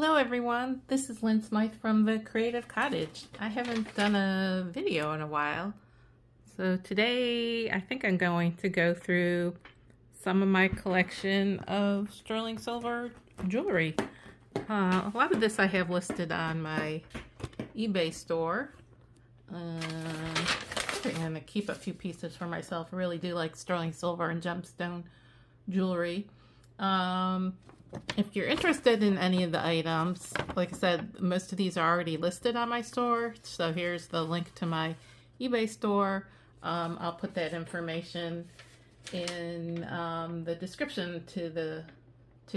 Hello everyone, this is Lynn Smythe from the Creative Cottage. I haven't done a video in a while, so today I think I'm going to go through some of my collection of sterling silver jewelry. A lot of this I have listed on my eBay store. I'm going to keep a few pieces for myself. I really do like sterling silver and gemstone jewelry. If you're interested in any of the items, like I said, most of these are already listed on my store. So here's the link to my eBay store. I'll put that information in the description to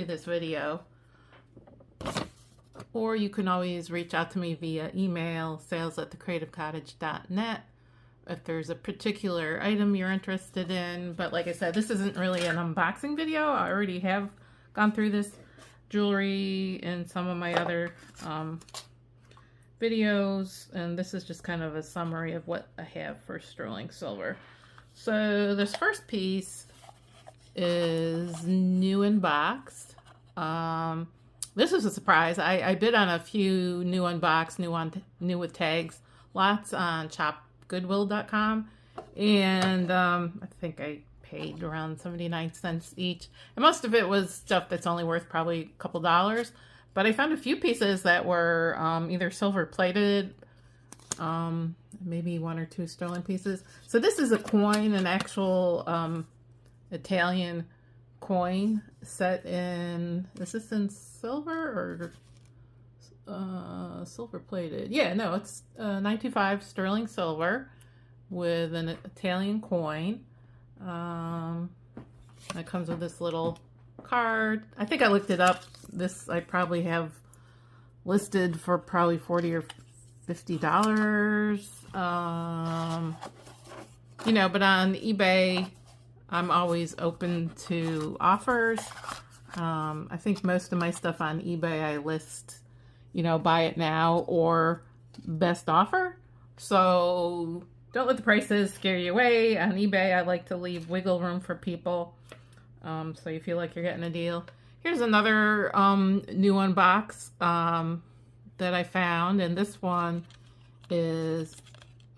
this video. Or you can always reach out to me via email, sales@thecreativecottage.net, if there's a particular item you're interested in. But like I said, this isn't really an unboxing video. I already have gone through this jewelry in some of my other videos, and this is just kind of a summary of what I have for sterling silver. So this first piece is new in box. This is a surprise. I bid on a few new unboxed, new with tags lots on shopgoodwill.com, and I think I paid around 79 cents each, and most of it was stuff that's only worth probably a couple dollars, but I found a few pieces that were either silver plated, maybe one or two sterling pieces. So this is a coin, an actual Italian coin set in, is this in silver or silver plated? Yeah, no, it's 925 sterling silver with an Italian coin. It comes with this little card. I think I looked it up. This I probably have listed for probably $40 or $50. You know, but on eBay, I'm always open to offers. I think most of my stuff on eBay I list, you know, buy it now or best offer. So don't let the prices scare you away. On eBay, I like to leave wiggle room for people, so you feel like you're getting a deal. Here's another new unbox that I found, and this one is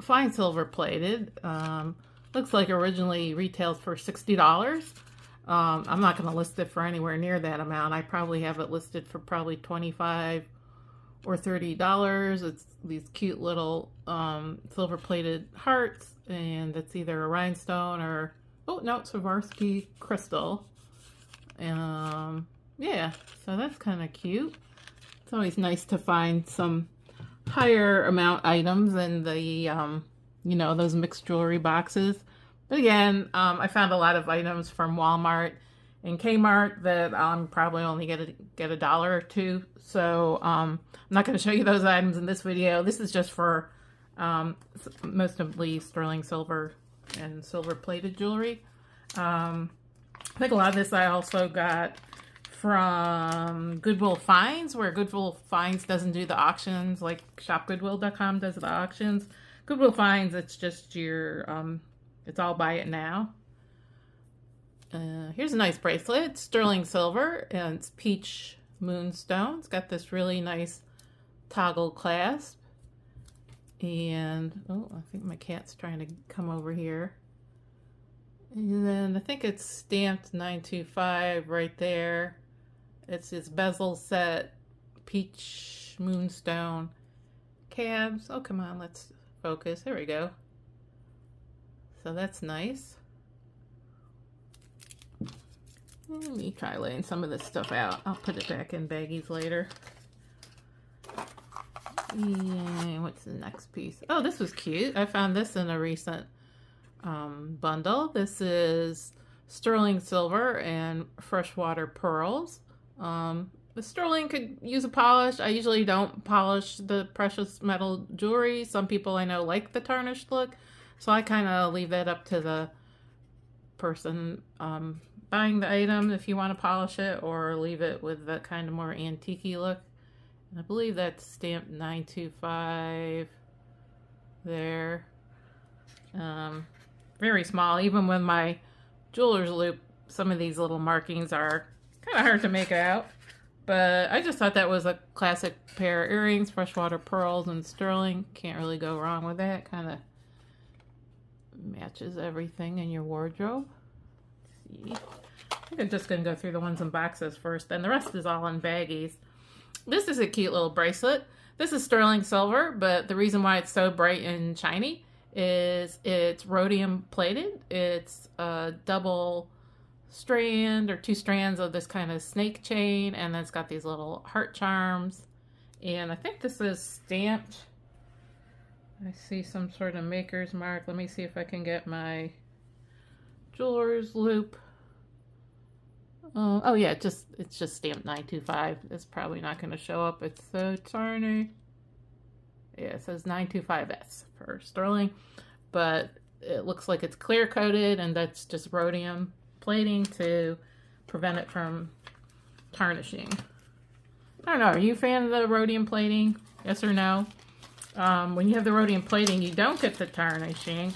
fine silver plated. Looks like originally retails for $60. I'm not going to list it for anywhere near that amount. I probably have it listed for probably $25 or $30. It's these cute little silver plated hearts, and it's either a rhinestone or, oh no, Swarovski crystal. Yeah, so that's kind of cute. It's always nice to find some higher amount items in the you know, those mixed jewelry boxes. But again, I found a lot of items from Walmart and Kmart that I'm probably only get a dollar or two. So I'm not going to show you those items in this video. This is just for mostly sterling silver and silver plated jewelry. I think a lot of this I also got from Goodwill Finds, where Goodwill Finds doesn't do the auctions like shopgoodwill.com does the auctions. Goodwill Finds, it's just your, it's all buy it now. Here's a nice bracelet, sterling silver, and it's peach moonstone. It's got this really nice toggle clasp. And, oh, I think my cat's trying to come over here. And then I think it's stamped 925 right there. It's this bezel set, peach moonstone cabs. Oh, come on, let's focus. There we go. So that's nice. Let me try laying some of this stuff out. I'll put it back in baggies later. And what's the next piece? Oh, this was cute. I found this in a recent bundle. This is sterling silver and freshwater pearls. The sterling could use a polish. I usually don't polish the precious metal jewelry. Some people I know like the tarnished look, so I kind of leave that up to the person buying the item if you want to polish it, or leave it with the kind of more antique-y look. And I believe that's stamped 925 there. Very small. Even with my jeweler's loop, some of these little markings are kind of hard to make out. But I just thought that was a classic pair of earrings, freshwater pearls and sterling. Can't really go wrong with that. Kind of matches everything in your wardrobe. Let's see. I think I'm just going to go through the ones in boxes first, and the rest is all in baggies. This is a cute little bracelet. This is sterling silver, but the reason why it's so bright and shiny is it's rhodium plated. It's a double strand or 2 strands of this kind of snake chain, and then it's got these little heart charms. And I think this is stamped. I see some sort of maker's mark. Let me see if I can get my jeweler's loop. Oh yeah, it's just stamped 925. It's probably not going to show up. It's so tiny. Yeah, it says 925S for sterling, but it looks like it's clear coated, and that's just rhodium plating to prevent it from tarnishing. I don't know. Are you a fan of the rhodium plating? Yes or no? When you have the rhodium plating, you don't get the tarnishing.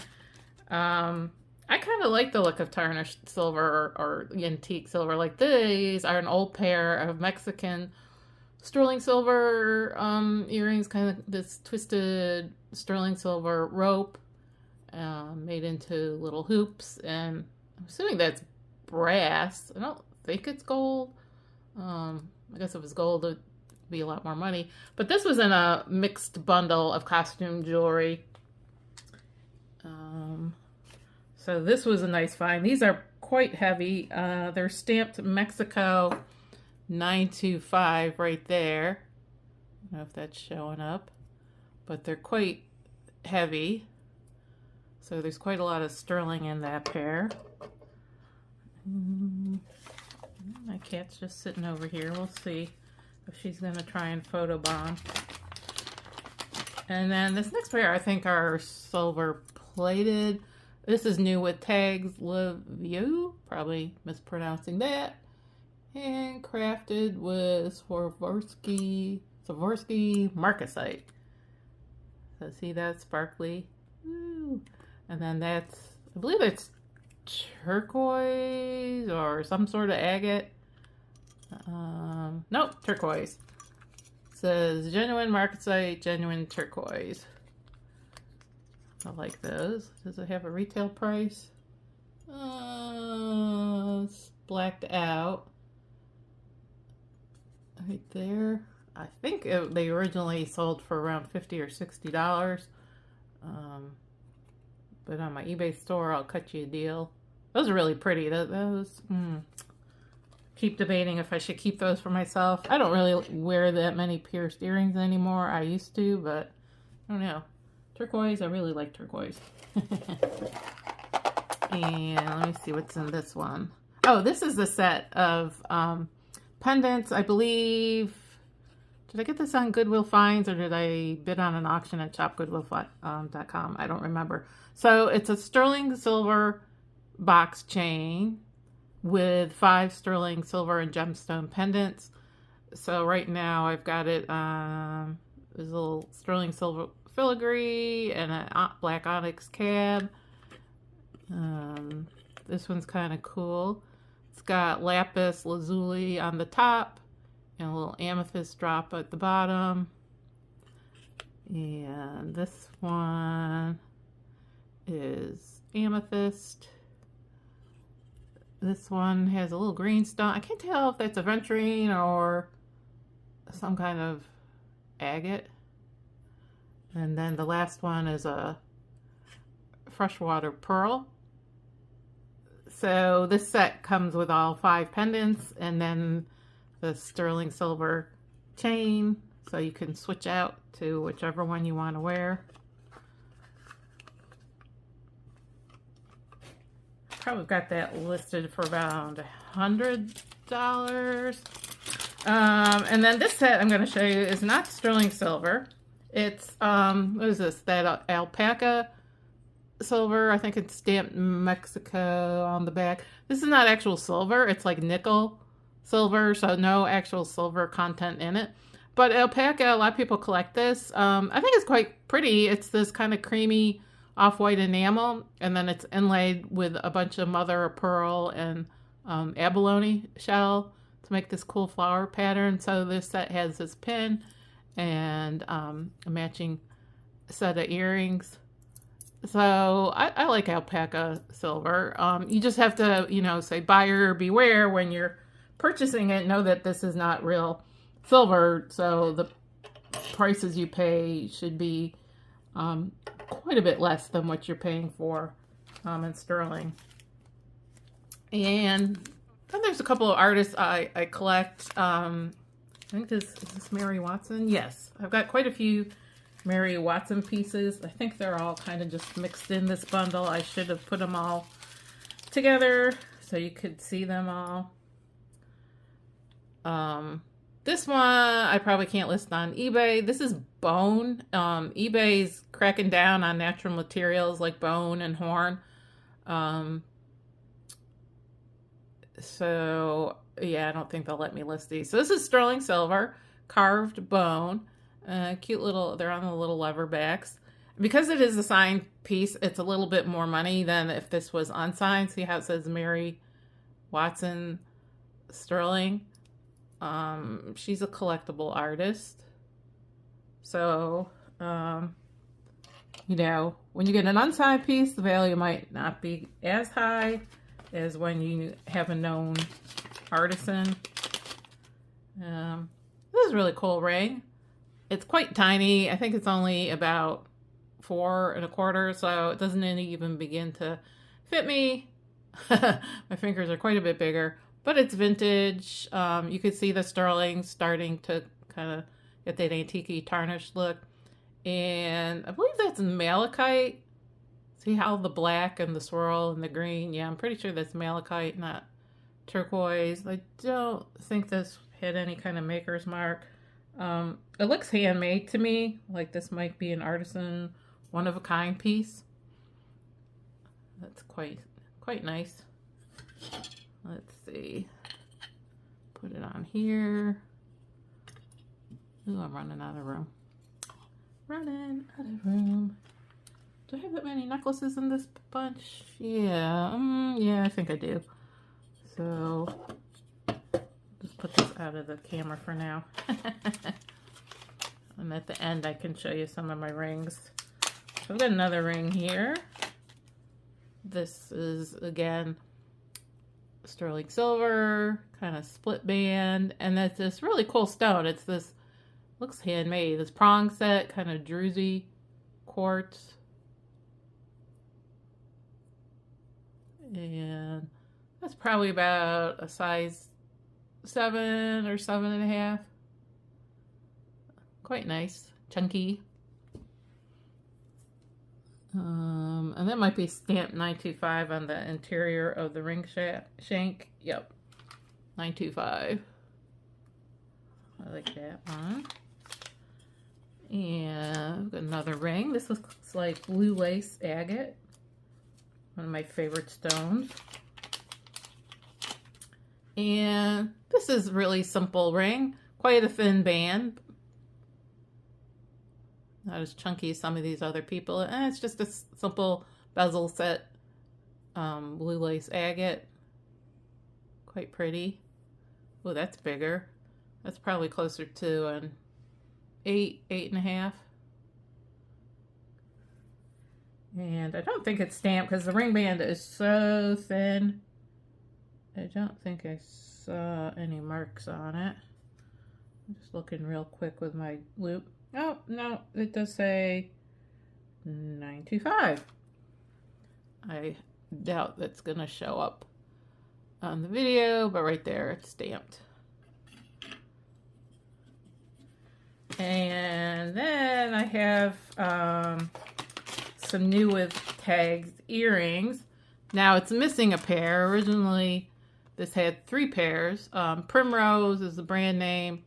I kind of like the look of tarnished silver or antique silver. Like these are an old pair of Mexican sterling silver earrings, kind of this twisted sterling silver rope made into little hoops. And I'm assuming that's brass. I don't think it's gold. I guess if it was gold, it'd be a lot more money. But this was in a mixed bundle of costume jewelry. So this was a nice find. These are quite heavy. They're stamped Mexico 925 right there. I don't know if that's showing up, but they're quite heavy. So there's quite a lot of sterling in that pair. My cat's just sitting over here. We'll see if she's going to try and photobomb. And then this next pair I think are silver plated. This is new with tags, Levieux, probably mispronouncing that, and crafted with Swarovski marcasite. So see that sparkly? Ooh. And then that's, I believe it's turquoise or some sort of agate. Nope, turquoise. It says genuine marcasite, genuine turquoise. I like those. Does it have a retail price? It's blacked out. Right there. I think they originally sold for around $50 or $60. But on my eBay store, I'll cut you a deal. Those are really pretty. Those keep debating if I should keep those for myself. I don't really wear that many pierced earrings anymore. I used to, but I don't know. Turquoise, I really like turquoise. And let me see what's in this one. Oh, this is the set of pendants, I believe. Did I get this on Goodwill Finds or did I bid on an auction at shopgoodwill.com? I don't remember. So it's a sterling silver box chain with 5 sterling silver and gemstone pendants. So right now I've got it, there's a little sterling silver filigree and a black onyx cab. This one's kind of cool. It's got lapis lazuli on the top and a little amethyst drop at the bottom. And this one is amethyst. This one has a little green stone. I can't tell if that's aventurine or some kind of agate. And then the last one is a freshwater pearl. So this set comes with all 5 pendants and then the sterling silver chain. So you can switch out to whichever one you want to wear. Probably got that listed for about $100. And then this set I'm going to show you is not sterling silver. It's, what is this? That alpaca silver. I think it's stamped Mexico on the back. This is not actual silver. It's like nickel silver, so no actual silver content in it. But alpaca, a lot of people collect this. I think it's quite pretty. It's this kind of creamy off-white enamel, and then it's inlaid with a bunch of mother of pearl and abalone shell to make this cool flower pattern. So this set has this pin and a matching set of earrings. So I like alpaca silver. You just have to, you know, say buyer beware when you're purchasing it. Know that this is not real silver, so the prices you pay should be quite a bit less than what you're paying for in sterling. And then there's a couple of artists I collect. I think is this Mary Watson? Yes, I've got quite a few Mary Watson pieces. I think they're all kind of just mixed in this bundle. I should have put them all together so you could see them all. This one I probably can't list on eBay. This is bone. eBay's cracking down on natural materials like bone and horn. So yeah, I don't think they'll let me list these. So this is sterling silver, carved bone. Cute little, they're on the little lever backs. Because it is a signed piece, it's a little bit more money than if this was unsigned. See how it says Mary Watson sterling? She's a collectible artist. So, you know, when you get an unsigned piece, the value might not be as high as when you have a known artisan. This is a really cool ring. It's quite tiny. I think it's only about 4 1/4, so it doesn't even begin to fit me. My fingers are quite a bit bigger, but it's vintage. You can see the sterling starting to kind of get that antique-y tarnished look. And I believe that's malachite. See how the black and the swirl and the green? Yeah, I'm pretty sure that's malachite, not turquoise. I don't think this had any kind of maker's mark. It looks handmade to me, like this might be an artisan, one-of-a-kind piece. That's quite nice. Let's see. Put it on here. Ooh, I'm running out of room. Running out of room. Do I have that many necklaces in this bunch? Yeah, yeah, I think I do. So just put this out of the camera for now. And at the end I can show you some of my rings. So I've got another ring here. This is, again, sterling silver, kind of split band, and that's this really cool stone. It's this, looks handmade, this prong set, kind of druzy quartz. And that's probably about a size 7 or 7.5. Quite nice, chunky. And that might be stamped 925 on the interior of the ring shank. Yep, 925. I like that one. And I've got another ring. This looks like blue lace agate. One of my favorite stones. And this is really simple ring. Quite a thin band. Not as chunky as some of these other people. And it's just a simple bezel set. Blue lace agate. Quite pretty. Oh, that's bigger. That's probably closer to an 8, 8.5. And I don't think it's stamped because the ring band is so thin. I don't think I saw any marks on it. I'm just looking real quick with my loop. Oh, no, it does say 925. I doubt that's going to show up on the video, but right there it's stamped. And then I have some new with tags earrings. Now it's missing a pair. Originally this had 3 pairs. Primrose is the brand name.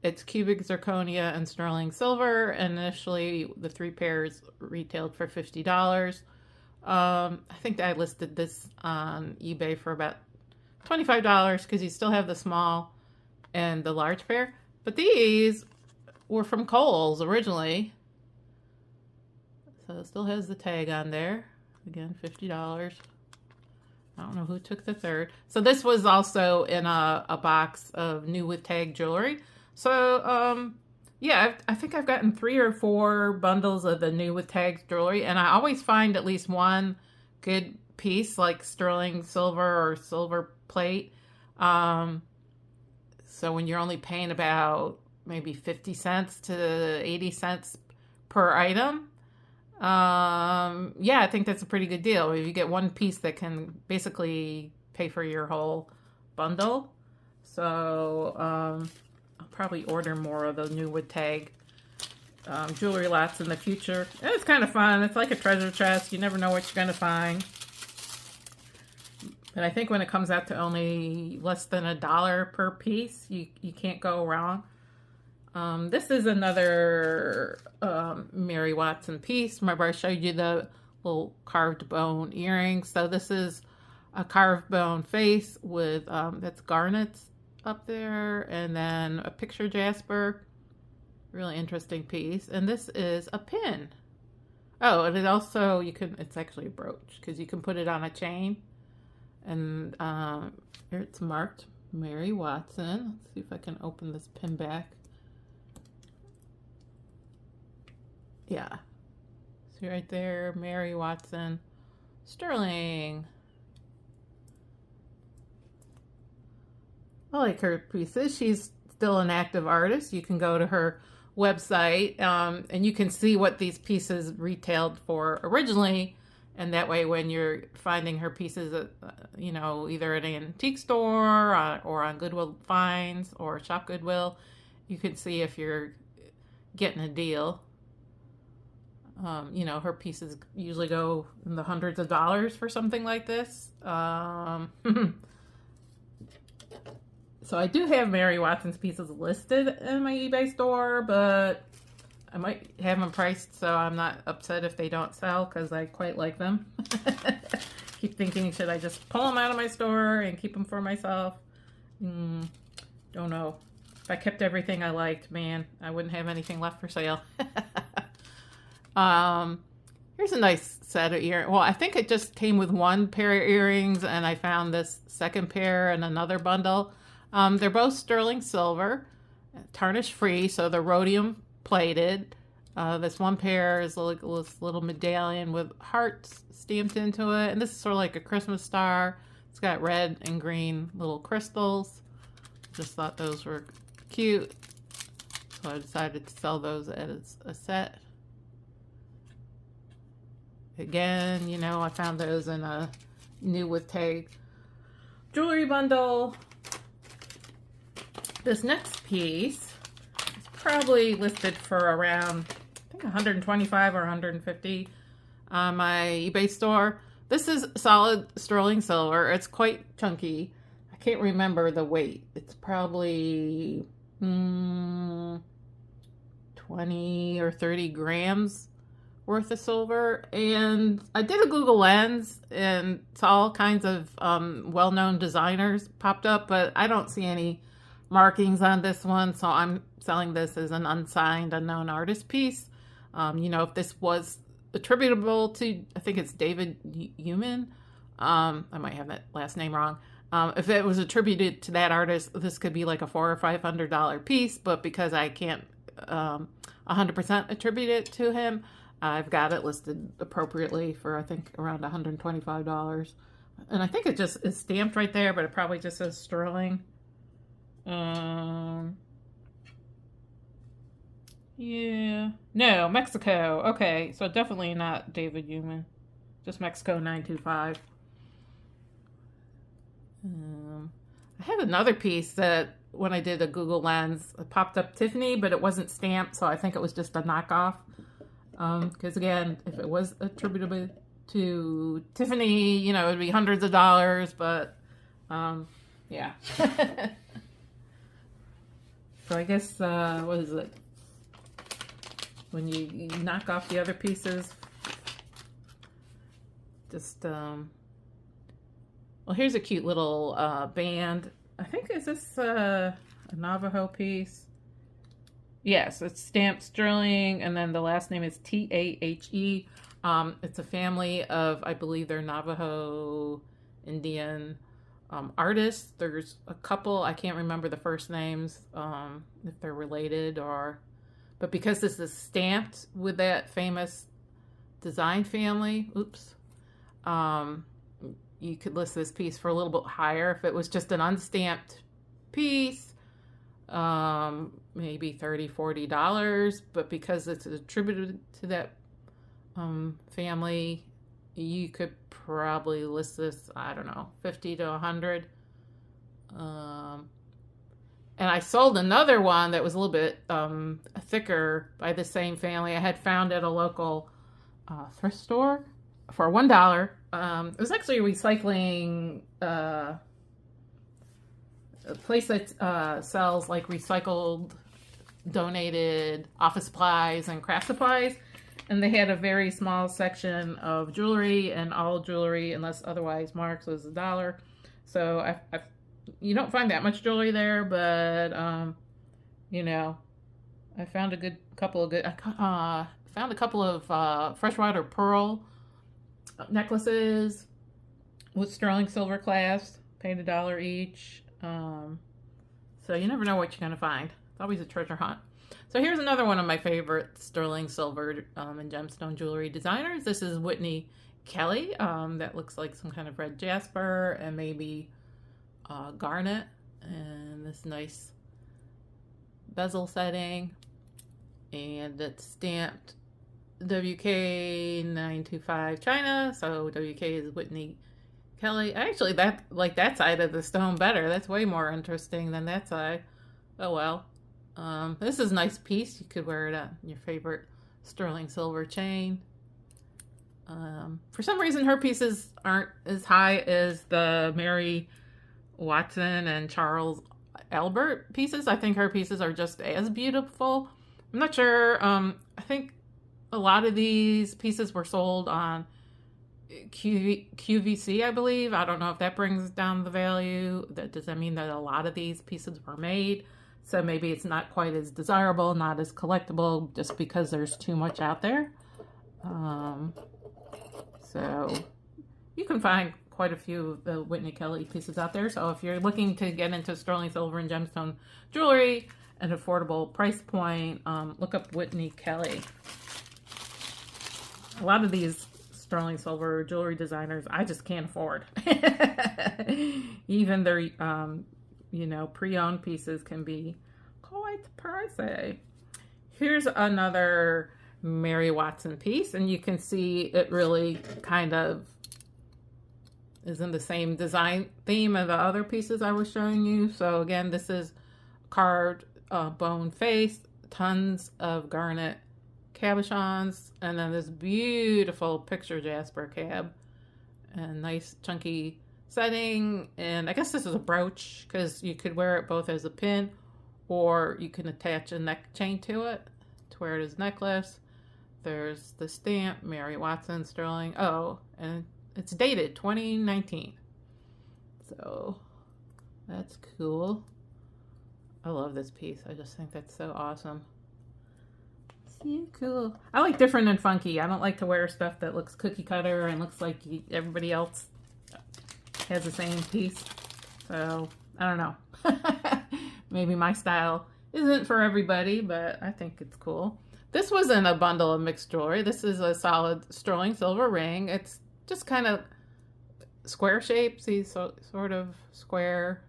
It's cubic zirconia and sterling silver. Initially the 3 pairs retailed for $50. I think I listed this on eBay for about $25 because you still have the small and the large pair. But these were from Kohl's originally. So it still has the tag on there. Again, $50. I don't know who took the third. So this was also in a box of new with tag jewelry. So, yeah, I think I've gotten 3 or 4 bundles of the new with tags jewelry, and I always find at least one good piece, like sterling silver or silver plate. So when you're only paying about maybe 50 cents to 80 cents per item, yeah, I think that's a pretty good deal. If you get one piece that can basically pay for your whole bundle. So, I'll probably order more of the new wood tag jewelry lots in the future. And it's kind of fun. It's like a treasure chest. You never know what you're going to find. But I think when it comes out to only less than $1 per piece, you can't go wrong. This is another Mary Watson piece. Remember I showed you the little carved bone earrings. So this is a carved bone face with that's garnets up there, and then a picture jasper. Really interesting piece. And this is a pin. Oh, and it also, it's actually a brooch because you can put it on a chain. And here it's marked Mary Watson. Let's see if I can open this pin back. Yeah. See right there, Mary Watson, sterling. I like her pieces. She's still an active artist. You can go to her website and you can see what these pieces retailed for originally. And that way, when you're finding her pieces, you know, either at an antique store or on Goodwill Finds or Shop Goodwill, you can see if you're getting a deal. You know, her pieces usually go in the hundreds of dollars for something like this. So I do have Mary Watson's pieces listed in my eBay store, but I might have them priced so I'm not upset if they don't sell because I quite like them. Keep thinking, should I just pull them out of my store and keep them for myself? Don't know. If I kept everything I liked, man, I wouldn't have anything left for sale. Here's a nice set of earrings. Well, I think it just came with one pair of earrings, and I found this second pair in another bundle. They're both sterling silver, tarnish free, so they're rhodium plated. This one pair is like this little medallion with hearts stamped into it, and this is sort of like a Christmas star. It's got red and green little crystals. Just thought those were cute, so I decided to sell those as a set. Again, you know, I found those in a new with tag jewelry bundle. This next piece is probably listed for around, I think, 125 or 150 on my eBay store. This is solid sterling silver. It's quite chunky. I can't remember the weight. It's probably 20 or 30 grams worth of silver. And I did a Google Lens and saw all kinds of well-known designers popped up, but I don't see any markings on this one, so I'm selling this as an unsigned, unknown artist piece. You know, if this was attributable to, I think it's David Human. I might have that last name wrong. If it was attributed to that artist, this could be like a $400 or $500 piece, but because I can't 100% attribute it to him, I've got it listed appropriately for, I think, around $125. And I think it just is stamped right there, but it probably just says sterling. Yeah. No, Mexico. Okay, so definitely not David Human. Just Mexico 925. I had another piece that when I did a Google Lens, it popped up Tiffany, but it wasn't stamped, so I think it was just a knockoff. Because again, if it was attributable to Tiffany, you know, it'd be hundreds of dollars, but yeah. So I guess, what is it? When you knock off the other pieces, just, well, here's a cute little band. I think, is this a Navajo piece? Yes, it's stamped sterling, and then the last name is Tahe. It's a family of, I believe they're Navajo Indian artists. There's a couple, I can't remember the first names, if they're related or, but because this is stamped with that famous design family, oops, you could list this piece for a little bit higher. If it was just an unstamped piece, maybe $30-$40, but because it's attributed to that family, you could probably list this, I don't know, $50 to $100. And I sold another one that was a little bit thicker by the same family. I had found at a local thrift store for $1. It was actually a recycling a place that sells like recycled, donated office supplies and craft supplies. And they had a very small section of jewelry, and all jewelry, unless otherwise marked, was $1. So you don't find that much jewelry there, but you know, I found a couple of freshwater pearl necklaces with sterling silver clasps, paid $1 each. So you never know what you're gonna find. It's always a treasure hunt. So here's another one of my favorite sterling silver and gemstone jewelry designers. This is Whitney Kelly. That looks like some kind of red jasper and maybe garnet, and this nice bezel setting, and it's stamped WK 925 China. So WK is Whitney Kelly. Actually, that like that side of the stone better. That's way more interesting than that side. Oh well. This is a nice piece. You could wear it on your favorite sterling silver chain. For some reason, her pieces aren't as high as the Mary Watson and Charles Albert pieces. I think her pieces are just as beautiful. I'm not sure. I think a lot of these pieces were sold on QVC, I believe. I don't know if that brings down the value. Does that mean that a lot of these pieces were made? So maybe it's not quite as desirable, not as collectible, just because there's too much out there. So you can find quite a few of the Whitney Kelly pieces out there. So if you're looking to get into sterling silver and gemstone jewelry at an affordable price point, look up Whitney Kelly. A lot of these sterling silver jewelry designers I just can't afford. Even their you know, pre-owned pieces can be quite pricey. Here's another Mary Watson piece, and you can see it really kind of is in the same design theme of the other pieces I was showing you. So again, this is carved bone face, tons of garnet cabochons, and then this beautiful picture jasper cab, and nice chunky setting. And I guess this is a brooch because you could wear it both as a pin, or you can attach a neck chain to it to wear it as a necklace. There's the stamp, Mary Watson sterling. Oh, and it's dated 2019. So that's cool. I love this piece. I just think that's so awesome. So cool. I like different and funky. I don't like to wear stuff that looks cookie cutter and looks like everybody else has the same piece. So I don't know. Maybe my style isn't for everybody, but I think it's cool. This wasn't a bundle of mixed jewelry. This is a solid sterling silver ring. It's just kind of square shape. See, so sort of square.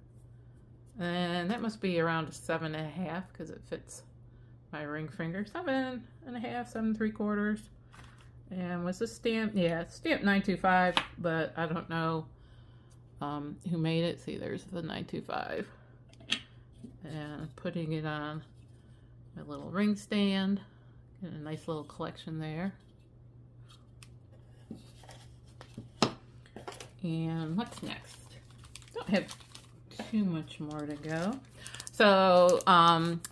And that must be around a 7.5 because it fits my ring finger. 7.5, 7.75. And was this stamped? Yeah, it's stamped 925, but I don't know who made it. See, there's the 925. And putting it on my little ring stand. Get a nice little collection there. And what's next? Don't have too much more to go. So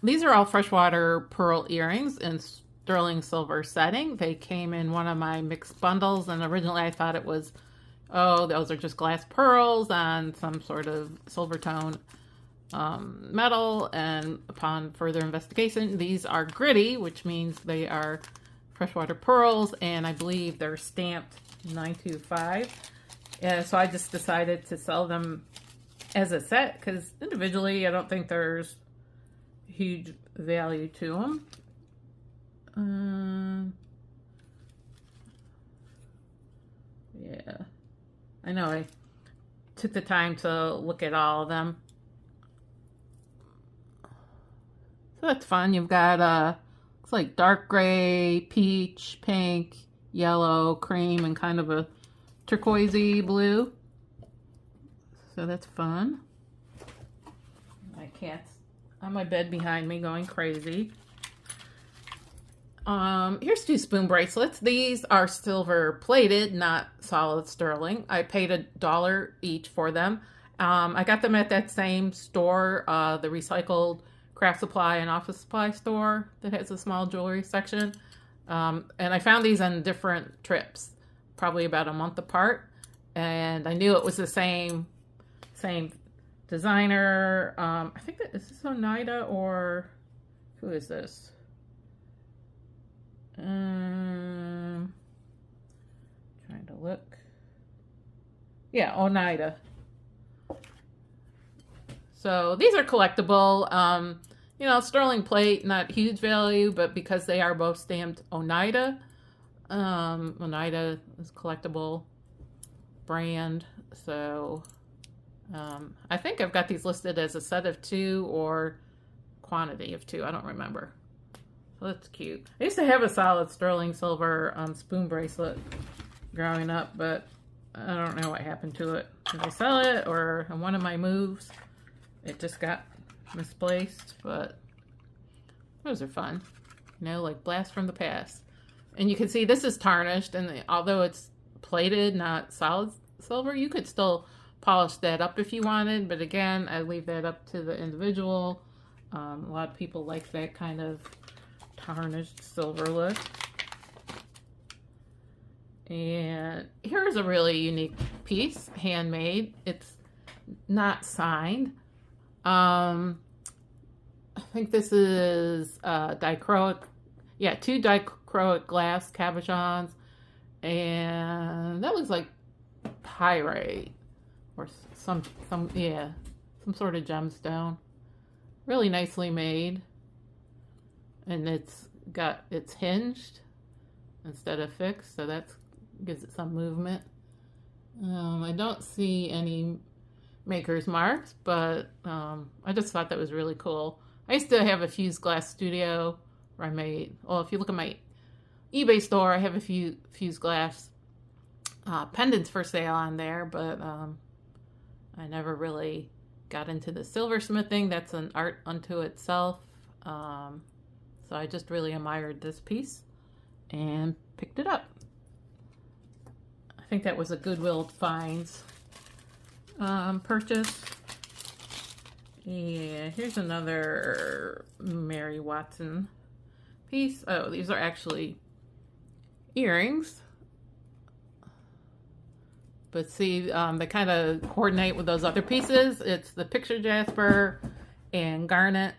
these are all freshwater pearl earrings in sterling silver setting. They came in one of my mixed bundles, and originally I thought it was, oh, those are just glass pearls on some sort of silver tone metal. And upon further investigation, these are gritty, which means they are freshwater pearls, and I believe they're stamped 925. Yeah, so I just decided to sell them as a set because individually I don't think there's huge value to them. Yeah, I know I took the time to look at all of them. So that's fun. You've got looks like dark gray, peach, pink, yellow, cream, and kind of a turquoisey blue. So that's fun. My cat's on my bed behind me going crazy. Here's 2 spoon bracelets. These are silver plated, not solid sterling. I paid $1 each for them. I got them at that same store, the recycled craft supply and office supply store that has a small jewelry section. And I found these on different trips, probably about a month apart. And I knew it was the same designer. I think that is this Oneida or who is this? Trying to look. Yeah, Oneida. So these are collectible. You know, sterling plate, not huge value, but because they are both stamped Oneida, Oneida is collectible brand. So I think I've got these listed as a set of 2 or quantity of 2. I don't remember. So that's cute. I used to have a solid sterling silver spoon bracelet growing up, but I don't know what happened to it. Did I sell it, or in one of my moves it just got misplaced? But those are fun, you know, like blast from the past. And you can see this is tarnished, and although it's plated, not solid silver, you could still polish that up if you wanted, but again, I leave that up to the individual. A lot of people like that kind of tarnished silver look. And here's a really unique piece, handmade. It's not signed. I think this is dichroic, yeah, 2 dichroic glass cabochons, and that looks like pyrite or some sort of gemstone. Really nicely made, and it's hinged instead of fixed, so that gives it some movement. I don't see any maker's marks, but I just thought that was really cool. I used to have a fused glass studio where I made, well, if you look at my eBay store, I have a few fused glass pendants for sale on there, but I never really got into the silversmithing. That's an art unto itself. So I just really admired this piece and picked it up. I think that was a Goodwill Finds purchase. Yeah, here's another Mary Watson piece. Oh, these are actually earrings. But see, they kind of coordinate with those other pieces. It's the picture jasper and garnet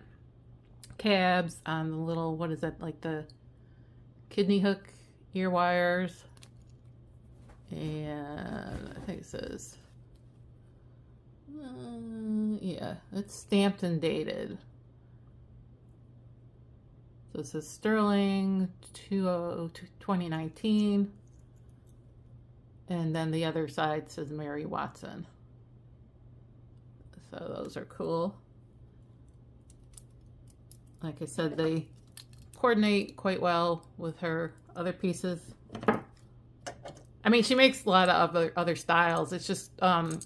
cabs on the little, what is that, like the kidney hook ear wires. And I think it says, yeah, it's stamped and dated. So it says Sterling 2019. And then the other side says Mary Watson. So those are cool. Like I said, they coordinate quite well with her other pieces. I mean, she makes a lot of other styles. It's just, I'm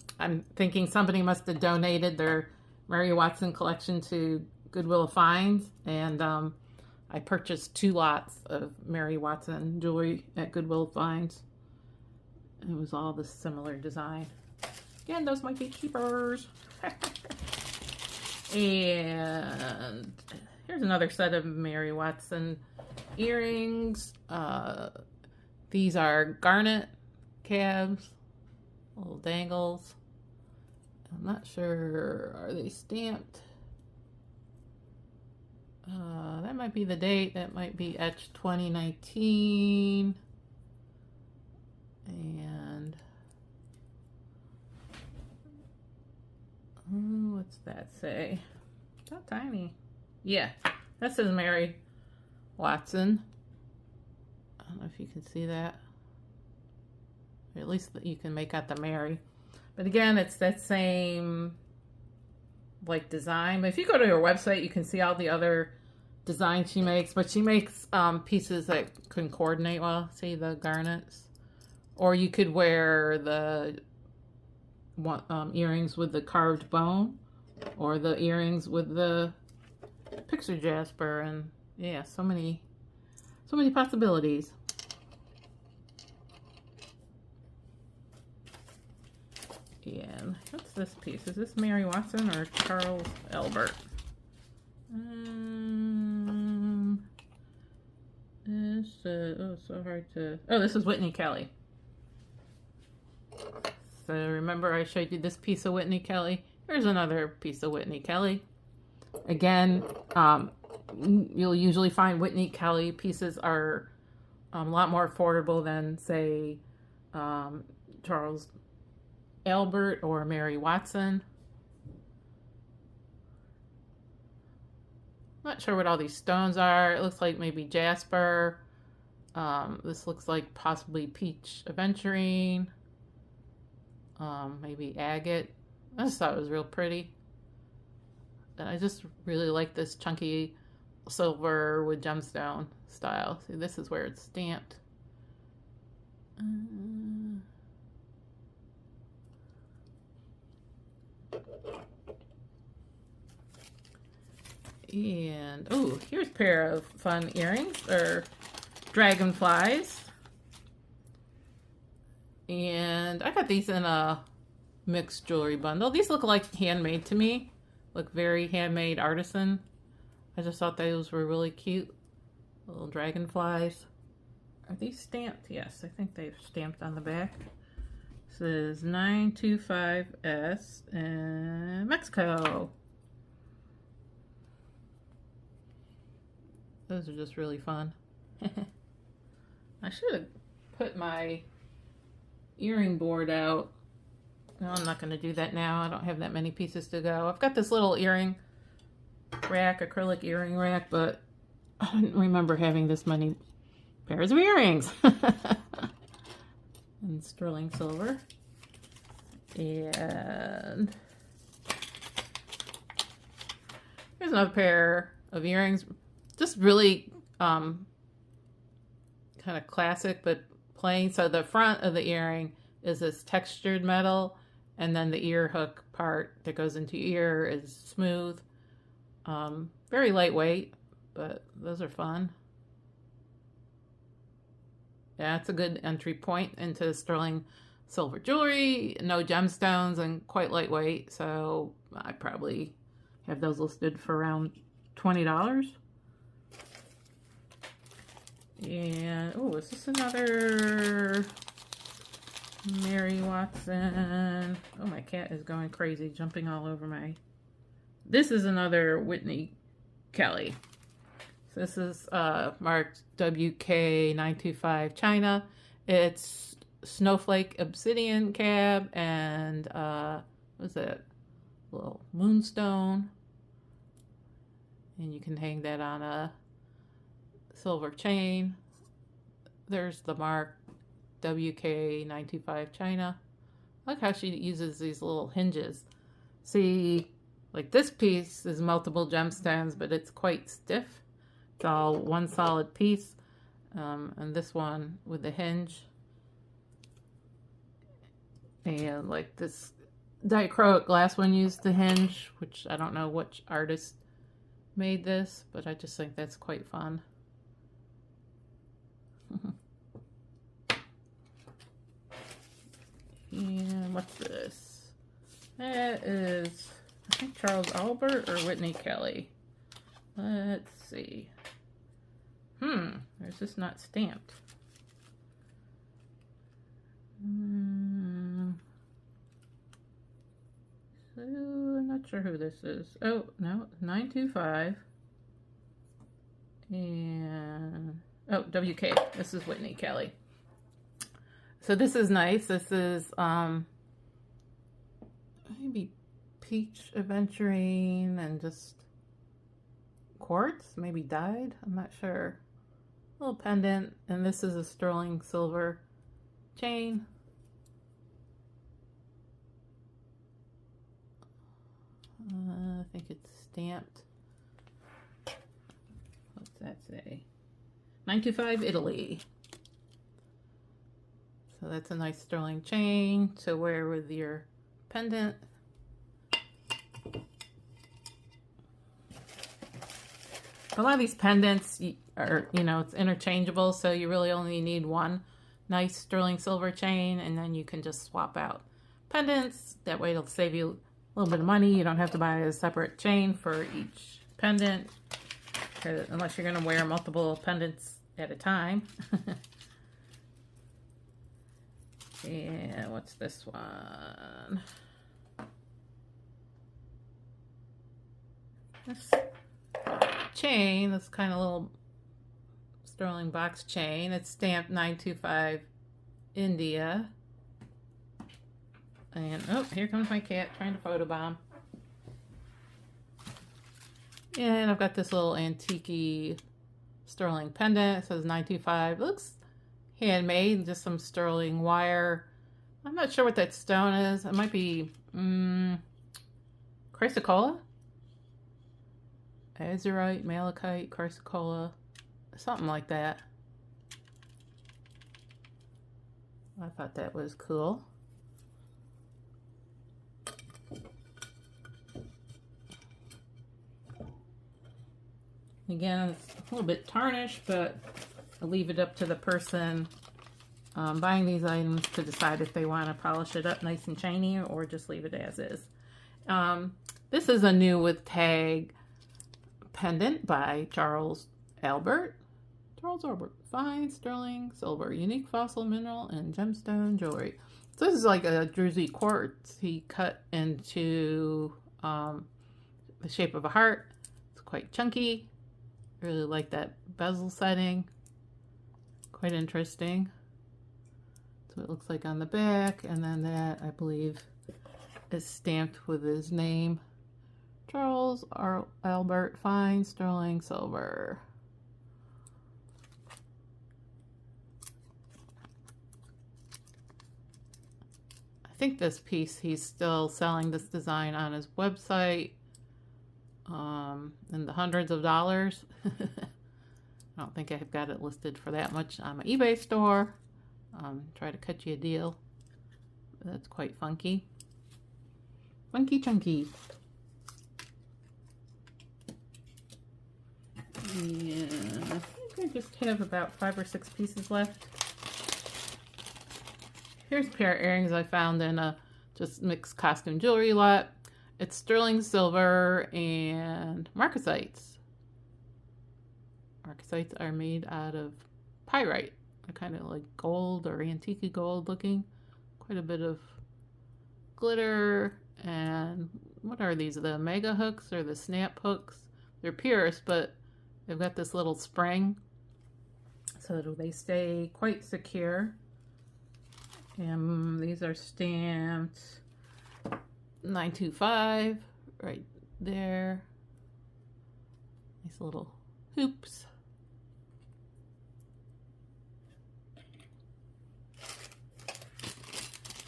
thinking somebody must have donated their Mary Watson collection to Goodwill Finds. And I purchased 2 lots of Mary Watson jewelry at Goodwill Finds. It was all the similar design. Again, those might be keepers. And here's another set of Mary Watson earrings. These are garnet cabs, little dangles. I'm not sure, are they stamped? That might be the date. That might be etched 2019. And what's that say? It's not tiny. Yeah, that says Mary Watson. I don't know if you can see that. Or at least you can make out the Mary. But again, it's that same like design. But if you go to her website, you can see all the other designs she makes. But she makes pieces that can coordinate well. See the garnets? Or you could wear the earrings with the carved bone, or the earrings with the picture jasper, and yeah, so many possibilities. And what's this piece? Is this Mary Watson or Charles Albert? So hard to. Oh, this is Whitney Kelly. So remember I showed you this piece of Whitney Kelly? Here's another piece of Whitney Kelly. Again, you'll usually find Whitney Kelly pieces are a lot more affordable than, say, Charles Albert or Mary Watson. Not sure what all these stones are. It looks like maybe jasper. This looks like possibly peach aventurine. Maybe agate. I just thought it was real pretty. And I just really like this chunky silver with gemstone style. See, this is where it's stamped. And, oh, here's a pair of fun earrings, or dragonflies. And I got these in a mixed jewelry bundle. These look like handmade to me. Look very handmade, artisan. I just thought those were really cute. Little dragonflies. Are these stamped? Yes, I think they've stamped on the back. This is 925S in Mexico. Those are just really fun. I should have put my earring board out. No, I'm not going to do that now. I don't have that many pieces to go. I've got this little earring rack, acrylic earring rack, but I don't remember having this many pairs of earrings. And sterling silver. And here's another pair of earrings. Just really kind of classic, but plain. So the front of the earring is this textured metal, and then the ear hook part that goes into your ear is smooth. Very lightweight, but those are fun. Yeah, it's a good entry point into sterling silver jewelry. No gemstones and quite lightweight, so I probably have those listed for around $20. And, oh, is this another Mary Watson? Oh, my cat is going crazy, jumping all over my... This is another Whitney Kelly. So this is marked WK925 China. It's snowflake obsidian cab and, what's that? A little moonstone. And you can hang that on a silver chain. There's the mark WK925 China. Look how she uses these little hinges. See, like this piece is multiple gemstones, but it's quite stiff. It's all one solid piece. And this one with the hinge. And like this diacrylic glass one used the hinge, which I don't know which artist made this, but I just think that's quite fun. And what's this? That is, I think, Charles Albert or Whitney Kelly. Let's see. There's this not stamped. So I'm not sure who this is. Oh, no, 925. And oh, WK. This is Whitney Kelly. So this is nice. This is maybe peach aventurine and just quartz, maybe dyed, I'm not sure. Little pendant, and this is a sterling silver chain. I think it's stamped. What's that say? 925 Italy. So that's a nice sterling chain to wear with your pendant. A lot of these pendants are, you know, it's interchangeable, so you really only need one nice sterling silver chain, and then you can just swap out pendants. That way it'll save you a little bit of money. You don't have to buy a separate chain for each pendant, unless you're going to wear multiple pendants at a time. And what's this one? This chain, this kind of little sterling box chain. It's stamped 925 India. And oh, here comes my cat trying to photobomb. And I've got this little antique sterling pendant. It says 925. It looks handmade, just some sterling wire. I'm not sure what that stone is. It might be chrysocolla, azurite, malachite, chrysocolla, something like that. I thought that was cool. Again, it's a little bit tarnished, but I'll leave it up to the person buying these items to decide if they want to polish it up nice and shiny or just leave it as is. This is a new with tag pendant by Charles Albert. Charles Albert. Fine sterling silver, unique fossil mineral, and gemstone jewelry. So this is like a Druzy quartz he cut into the shape of a heart. It's quite chunky. Really like that bezel setting. Quite interesting. So it looks like on the back, and then that, I believe, is stamped with his name. Charles Albert Fine Sterling Silver. I think this piece, he's still selling this design on his website in the hundreds of dollars. I don't think I've got it listed for that much on my eBay store. Try to cut you a deal. That's quite funky. Funky chunky. And I think I just have about 5 or 6 pieces left. Here's a pair of earrings I found in a just mixed costume jewelry lot. It's sterling silver and marcasites. Marcasites are made out of pyrite. They're kind of like gold or antique gold looking. Quite a bit of glitter. And what are these? The mega hooks or the snap hooks? They're pierced, but they've got this little spring so that they stay quite secure. And these are stamped 925 right there. Nice little hoops.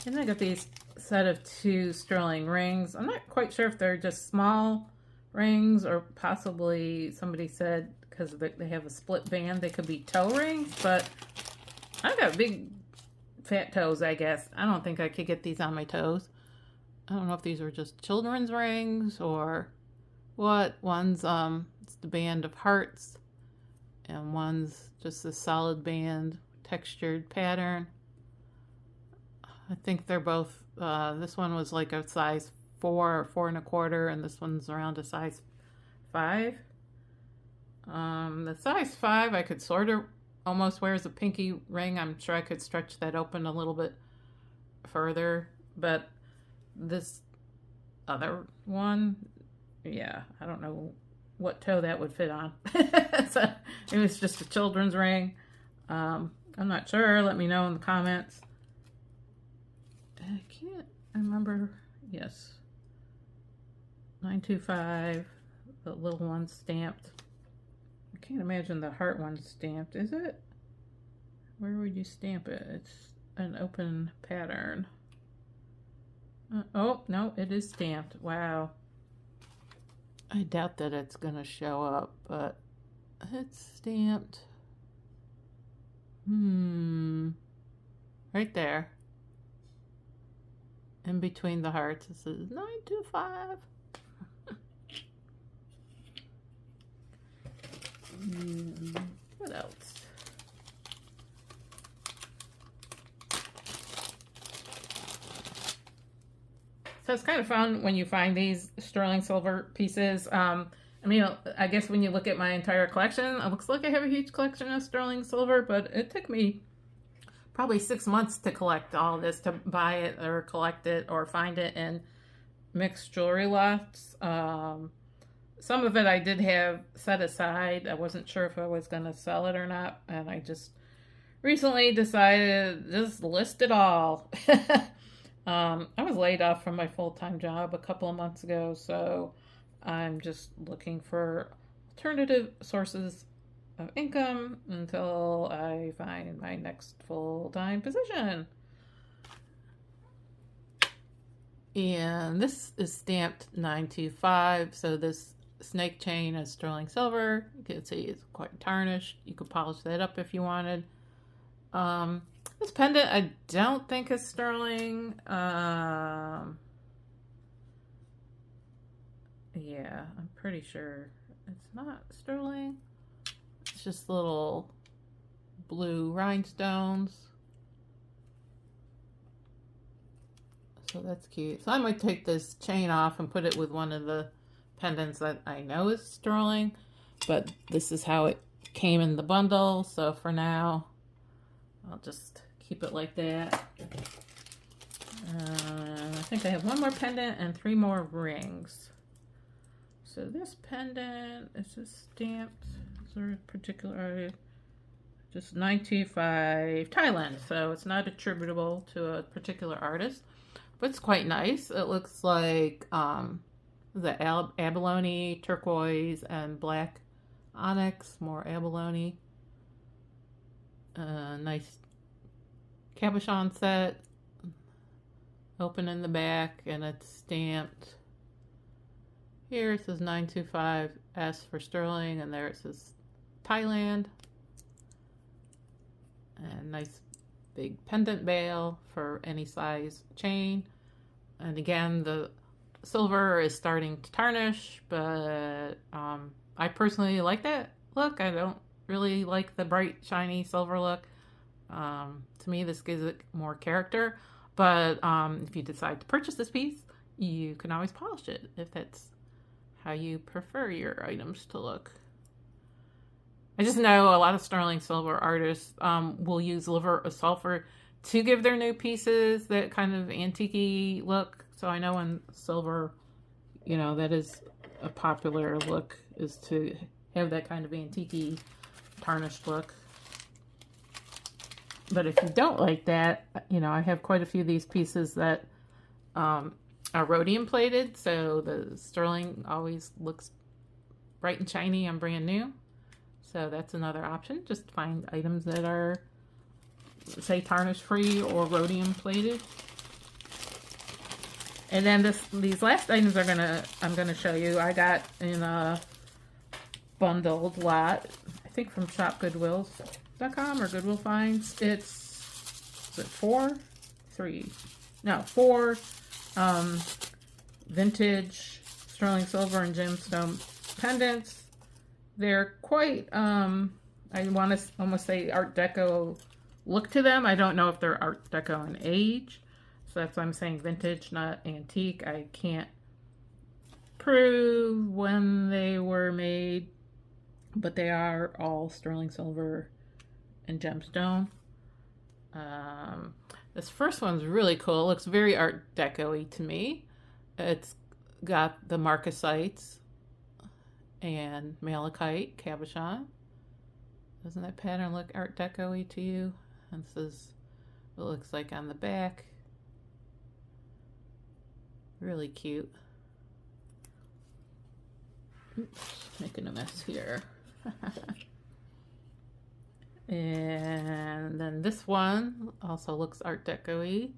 And I got these set of 2 sterling rings. I'm not quite sure if they're just small rings or possibly somebody said because they have a split band they could be toe rings, but I got big fat toes, I guess. I don't think I could get these on my toes. I don't know if these are just children's rings or what. One's it's the band of hearts, and one's just a solid band textured pattern. I think they're both this one was like a size 4 or 4 1/4, and this one's around a size 5. The size 5 I could sort of almost wear as a pinky ring. I'm sure I could stretch that open a little bit further, but this other one, yeah, I don't know what toe that would fit on. So it was just a children's ring. I'm not sure. Let me know in the comments. I can't remember. Yes. 925. The little one stamped. I can't imagine the heart one's stamped, is it? Where would you stamp it? It's an open pattern. Oh, no, it is stamped. Wow. I doubt that it's going to show up, but it's stamped. Right there. In between the hearts, it says 925. What else? So it's kind of fun when you find these sterling silver pieces. I mean, I guess when you look at my entire collection, it looks like I have a huge collection of sterling silver, but it took me probably 6 months to collect all this, to buy it or collect it or find it in mixed jewelry lots. Some of it I did have set aside. I wasn't sure if I was going to sell it or not, and I just recently decided just list it all. I was laid off from my full-time job a couple of months ago, so I'm just looking for alternative sources of income until I find my next full-time position. And this is stamped 925, so this snake chain is sterling silver. You can see it's quite tarnished. You could polish that up if you wanted. This pendant I don't think is sterling. Yeah, I'm pretty sure it's not sterling. It's just little blue rhinestones. So that's cute. So I might take this chain off and put it with one of the pendants that I know is sterling. But this is how it came in the bundle. So for now, I'll just keep it like that. I think I have one more pendant and 3 more rings. So this pendant is just stamped. Is there a particular, just 925 Thailand. So it's not attributable to a particular artist, but it's quite nice. It looks like the abalone, turquoise, and black onyx, more abalone. Nice cabochon set, open in the back, and it's stamped. Here it says 925 S for sterling, and there it says Thailand. And nice big pendant bail for any size chain. And again, the silver is starting to tarnish, but I personally like that look. I don't really like the bright, shiny silver look. To me, this gives it more character. But if you decide to purchase this piece, you can always polish it if that's how you prefer your items to look. I just know a lot of sterling silver artists will use sulfur to give their new pieces that kind of antique-y look. So I know in silver, you know, that is a popular look, is to have that kind of antique-y tarnished look. But if you don't like that, you know, I have quite a few of these pieces that are rhodium plated, so the sterling always looks bright and shiny and brand new. So that's another option. Just find items that are, say, tarnish free or rhodium plated. And then these last items I'm gonna show you. I got in a bundled lot, I think from shopgoodwills.com or Goodwill Finds. Is it 4 vintage sterling silver and gemstone pendants. They're quite, I want to almost say Art Deco look to them. I don't know if they're Art Deco in age. So that's why I'm saying vintage, not antique. I can't prove when they were made, but they are all sterling silver and gemstone. This first one's really cool. It looks very Art Deco-y to me. It's got the marcasites and malachite cabochon. Doesn't that pattern look Art Deco-y to you? And this is what it looks like on the back. Really cute. Oops, making a mess here. And then this one also looks Art Deco-y.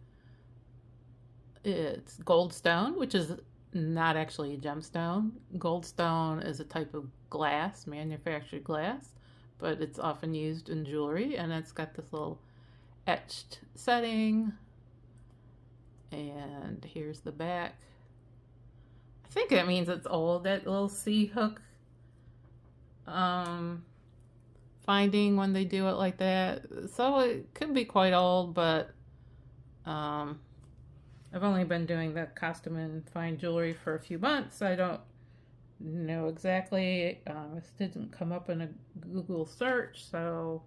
It's Goldstone, which is not actually a gemstone. Goldstone is a type of glass, manufactured glass, but it's often used in jewelry, and it's got this little etched setting. And here's the back. I think that means it's old, that little C hook finding when they do it like that. So it could be quite old, but I've only been doing the costume and fine jewelry for a few months. I don't know exactly. This didn't come up in a Google search, so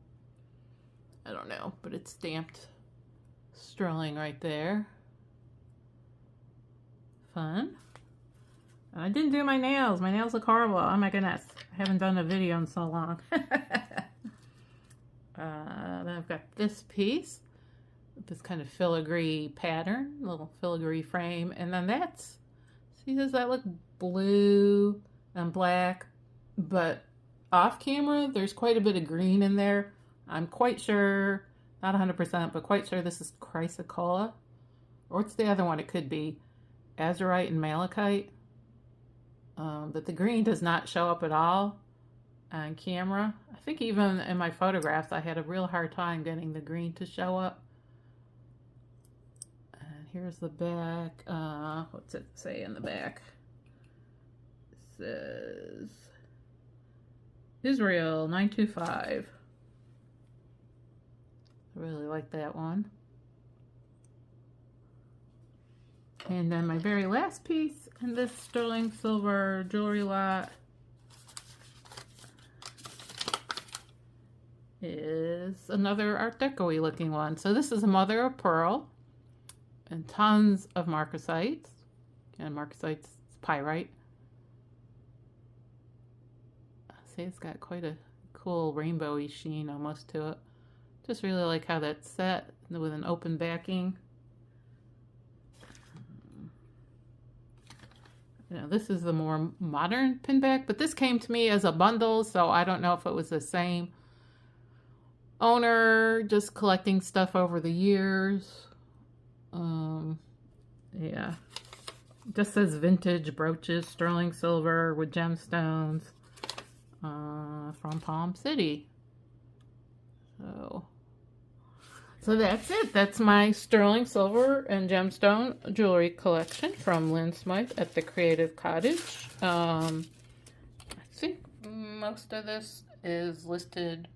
I don't know, but it's stamped sterling right there. Fun. I didn't do my nails. My nails look horrible. Oh my goodness. I haven't done a video in so long. Then I've got this piece. This kind of filigree pattern. Little filigree frame. And then that's... See, does that look blue and black? But off camera, there's quite a bit of green in there. I'm quite sure, not 100%, but quite sure this is chrysocolla. Or what's the other one? It could be azurite and malachite. But the green does not show up at all on camera. I think even in my photographs, I had a real hard time getting the green to show up. And here's the back. What's it say in the back? It says Israel 925. I really like that one. And then my very last piece in this sterling silver jewelry lot is another Art Deco-y looking one. So this is a mother of pearl and tons of marcasites. And marcasites is pyrite. See, it's got quite a cool rainbowy sheen almost to it. Just really like how that's set with an open backing. You know, this is the more modern pinback, but this came to me as a bundle, so I don't know if it was the same owner, just collecting stuff over the years. Yeah. It just says vintage brooches, sterling silver with gemstones from Palm City. So that's it. That's my sterling silver and gemstone jewelry collection from Lynn Smythe at the Creative Cottage. I think most of this is listed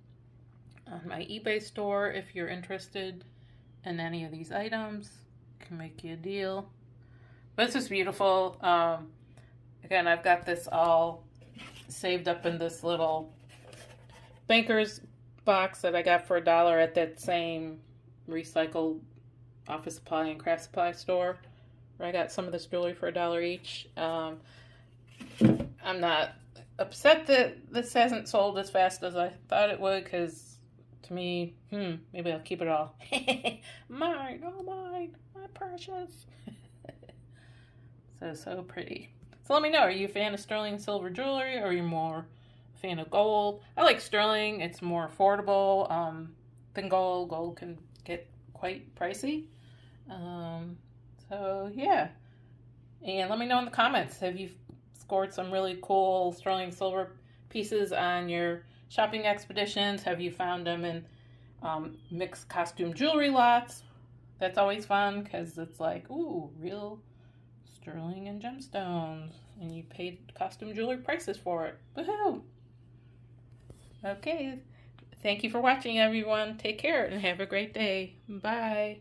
on my eBay store. If you're interested in any of these items, I can make you a deal. But it's just beautiful. Again, I've got this all saved up in this little banker's box that I got for $1 at that same recycled office supply and craft supply store where I got some of this jewelry for $1 each. I'm not upset that this hasn't sold as fast as I thought it would, because to me, maybe I'll keep it all. Mine, oh mine, my precious. So pretty. So let me know, are you a fan of sterling silver jewelry, or are you more a fan of gold? I like sterling. It's more affordable than gold. Gold can get quite pricey. So yeah. And let me know in the comments, have you scored some really cool sterling silver pieces on your shopping expeditions? Have you found them in mixed costume jewelry lots? That's always fun, because it's like, ooh, real sterling and gemstones, and you paid costume jewelry prices for it. Woohoo! Okay, thank you for watching, everyone. Take care and have a great day. Bye.